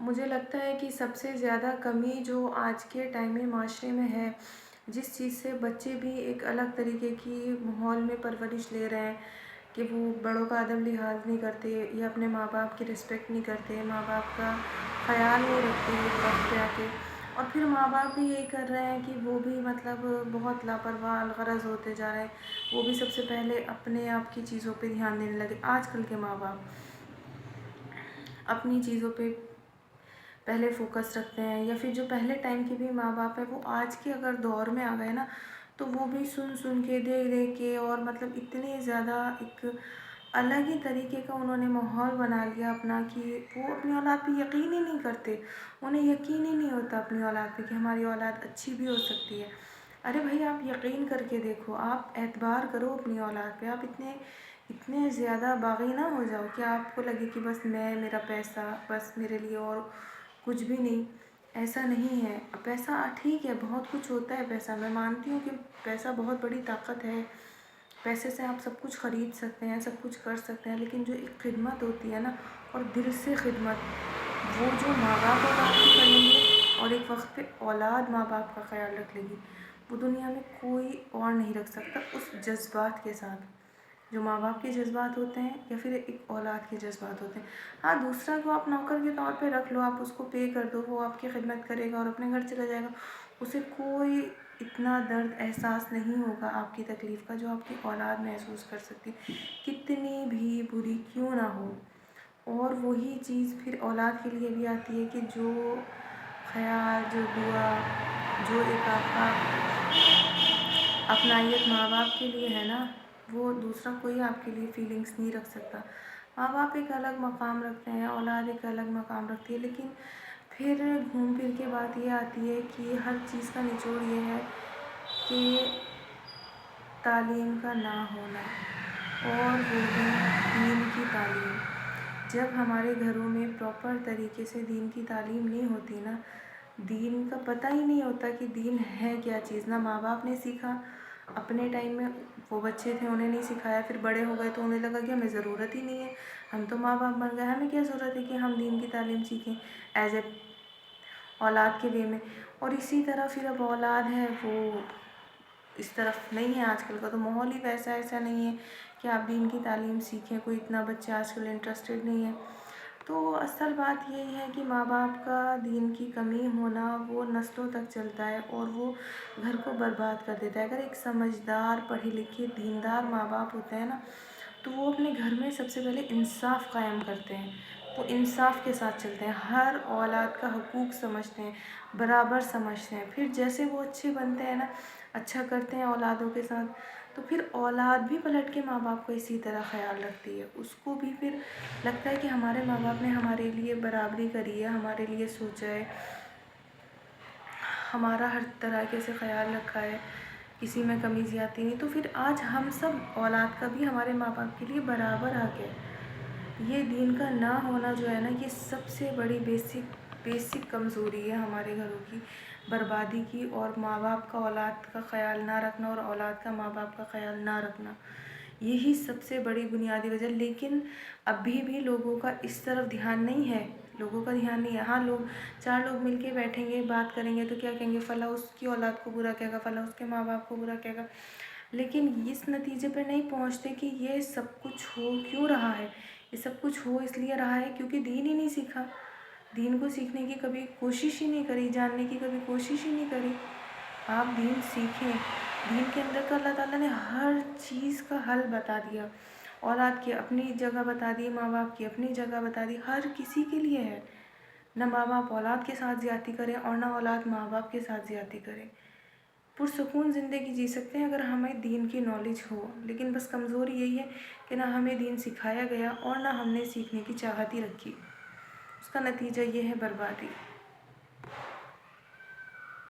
مجھے لگتا ہے کہ سب سے زیادہ کمی جو آج کے ٹائم میں معاشرے میں ہے، جس چیز سے بچے بھی ایک الگ طریقے کی ماحول میں پرورش لے رہے ہیں کہ وہ بڑوں کا ادب لحاظ نہیں کرتے یا اپنے ماں باپ کی رسپیکٹ نہیں کرتے، ماں باپ کا خیال نہیں رکھتے ایک وقت پہ آ کے، اور پھر ماں باپ بھی یہی کر رہے ہیں کہ وہ بھی مطلب بہت لاپرواہ الغرض ہوتے جا رہے ہیں۔ وہ بھی سب سے پہلے اپنے آپ کی چیزوں پہ دھیان دینے لگے۔ آج کل کے ماں باپ اپنی چیزوں پہ پہلے فوکس رکھتے ہیں، یا پھر جو پہلے ٹائم کے بھی ماں باپ ہیں وہ آج کے اگر دور میں آ گئے نا تو وہ بھی سن کے دیکھ کے اور مطلب اتنے زیادہ ایک الگ ہی طریقے کا انہوں نے ماحول بنا لیا اپنا کہ وہ اپنی اولاد پہ یقین ہی نہیں کرتے۔ انہیں یقین ہی نہیں ہوتا اپنی اولاد پہ کہ ہماری اولاد اچھی بھی ہو سکتی ہے۔ ارے بھائی آپ یقین کر کے دیکھو، آپ اعتبار کرو اپنی اولاد پہ، آپ اتنے زیادہ باغی نہ ہو جاؤ کہ آپ کو لگے کہ بس میرا پیسہ بس میرے لیے اور کچھ بھی نہیں۔ ایسا نہیں ہے۔ پیسہ ٹھیک ہے، بہت کچھ ہوتا ہے پیسہ، میں مانتی ہوں کہ پیسہ بہت بڑی طاقت ہے، پیسے سے آپ سب کچھ خرید سکتے ہیں، سب کچھ کر سکتے ہیں، لیکن جو ایک خدمت ہوتی ہے نا، اور دل سے خدمت، وہ جو ماں باپ اولاد کی کر لیں گے اور ایک وقت پہ اولاد ماں باپ کا خیال رکھ لے گی، وہ دنیا میں کوئی اور نہیں رکھ سکتا اس جذبات کے ساتھ جو ماں باپ کے جذبات ہوتے ہیں یا پھر ایک اولاد کے جذبات ہوتے ہیں۔ ہاں دوسرا کو آپ نوکر کے طور پہ رکھ لو، آپ اس کو پے کر دو، وہ آپ کی خدمت کرے گا اور اپنے گھر چلا جائے گا، اسے کوئی اتنا درد احساس نہیں ہوگا آپ کی تکلیف کا جو آپ کی اولاد محسوس کر سکتی، کتنی بھی بری کیوں نہ ہو۔ اور وہی چیز پھر اولاد کے لیے بھی آتی ہے کہ جو خیال، جو دعا، جو ایک آپ کا اپنائیت ماں باپ کے لیے ہے نا، وہ دوسرا کوئی آپ کے لیے فیلنگز نہیں رکھ سکتا۔ ماں باپ ایک الگ مقام رکھتے ہیں، اولاد ایک الگ مقام رکھتی ہے، لیکن پھر گھوم پھر کے بات یہ آتی ہے کہ ہر چیز کا نچوڑ یہ ہے کہ تعلیم کا نہ ہونا، اور وہ بھی دین کی تعلیم۔ جب ہمارے گھروں میں پراپر طریقے سے دین کی تعلیم نہیں ہوتی نا، دین کا پتہ ہی نہیں ہوتا کہ دین ہے کیا چیز، نہ ماں باپ نے سیکھا اپنے ٹائم میں، وہ بچے تھے انہیں نہیں سکھایا، پھر بڑے ہو گئے تو انہیں لگا کہ ہمیں ضرورت ہی نہیں ہے، ہم تو ماں باپ بن گئے، ہمیں کیا ضرورت ہے کہ ہم دین کی تعلیم سیکھیں ایز اے اولاد کے وے میں۔ اور اسی طرح پھر اب اولاد ہے وہ اس طرف نہیں ہے، آج کل کا تو ماحول ہی ویسا ایسا نہیں ہے کہ آپ دین کی تعلیم سیکھیں، کوئی اتنا بچہ آج کل انٹرسٹڈ نہیں ہے۔ تو اصل بات یہی ہے کہ ماں باپ کا دین کی کمی ہونا وہ نسلوں تک چلتا ہے اور وہ گھر کو برباد کر دیتا ہے۔ اگر ایک سمجھدار، پڑھے لکھے، دیندار ماں باپ ہوتے ہیں نا تو وہ اپنے گھر میں سب سے پہلے انصاف قائم کرتے ہیں، وہ انصاف کے ساتھ چلتے ہیں، ہر اولاد کا حقوق سمجھتے ہیں، برابر سمجھتے ہیں، پھر جیسے وہ اچھے بنتے ہیں نا، اچھا کرتے ہیں اولادوں کے ساتھ، تو پھر اولاد بھی پلٹ کے ماں باپ کو اسی طرح خیال رکھتی ہے، اس کو بھی پھر لگتا ہے کہ ہمارے ماں باپ نے ہمارے لیے برابری کری ہے، ہمارے لیے سوچا ہے، ہمارا ہر طریقے سے خیال رکھا ہے، کسی میں کمی زیادتی نہیں، تو پھر آج ہم سب اولاد کا بھی ہمارے ماں باپ کے لیے برابر حق ہے۔ یہ دین کا نہ ہونا جو ہے نا، یہ سب سے بڑی بیسک کمزوری ہے ہمارے گھروں کی بربادی کی، اور ماں باپ کا اولاد کا خیال نہ رکھنا اور اولاد کا ماں باپ کا خیال نہ رکھنا، یہی سب سے بڑی بنیادی وجہ۔ لیکن ابھی بھی لوگوں کا اس طرف دھیان نہیں ہے، لوگوں کا دھیان نہیں ہے۔ ہاں چار لوگ مل کے بیٹھیں گے، بات کریں گے تو کیا کہیں گے، فلاں اس کی اولاد کو برا کہے گا، فلاں اس کے ماں باپ کو برا کہے گا، لیکن اس نتیجے پہ نہیں پہنچتے کہ یہ سب کچھ ہو کیوں رہا ہے۔ یہ سب کچھ ہو اس لیے رہا ہے کیونکہ دین ہی نہیں سیکھا، دین کو سیکھنے کی کبھی کوشش ہی نہیں کری، جاننے کی کبھی کوشش ہی نہیں کری۔ آپ دین سیکھیں، دین کے اندر تو اللہ تعالیٰ نے ہر چیز کا حل بتا دیا، اولاد کی اپنی جگہ بتا دی، ماں باپ کی اپنی جگہ بتا دی، ہر کسی کے لیے ہے۔ نہ ماں باپ اولاد کے ساتھ زیادتی کریں اور نہ اولاد ماں باپ کے ساتھ زیادتی کریں۔ پرسکون زندگی جی سکتے ہیں اگر ہمیں دین کی نالج ہو، لیکن بس کمزوری یہی ہے کہ نہ ہمیں دین سکھایا گیا اور نہ ہم نے سیکھنے کی چاہت ہی رکھی، اس کا نتیجہ یہ ہے بربادی۔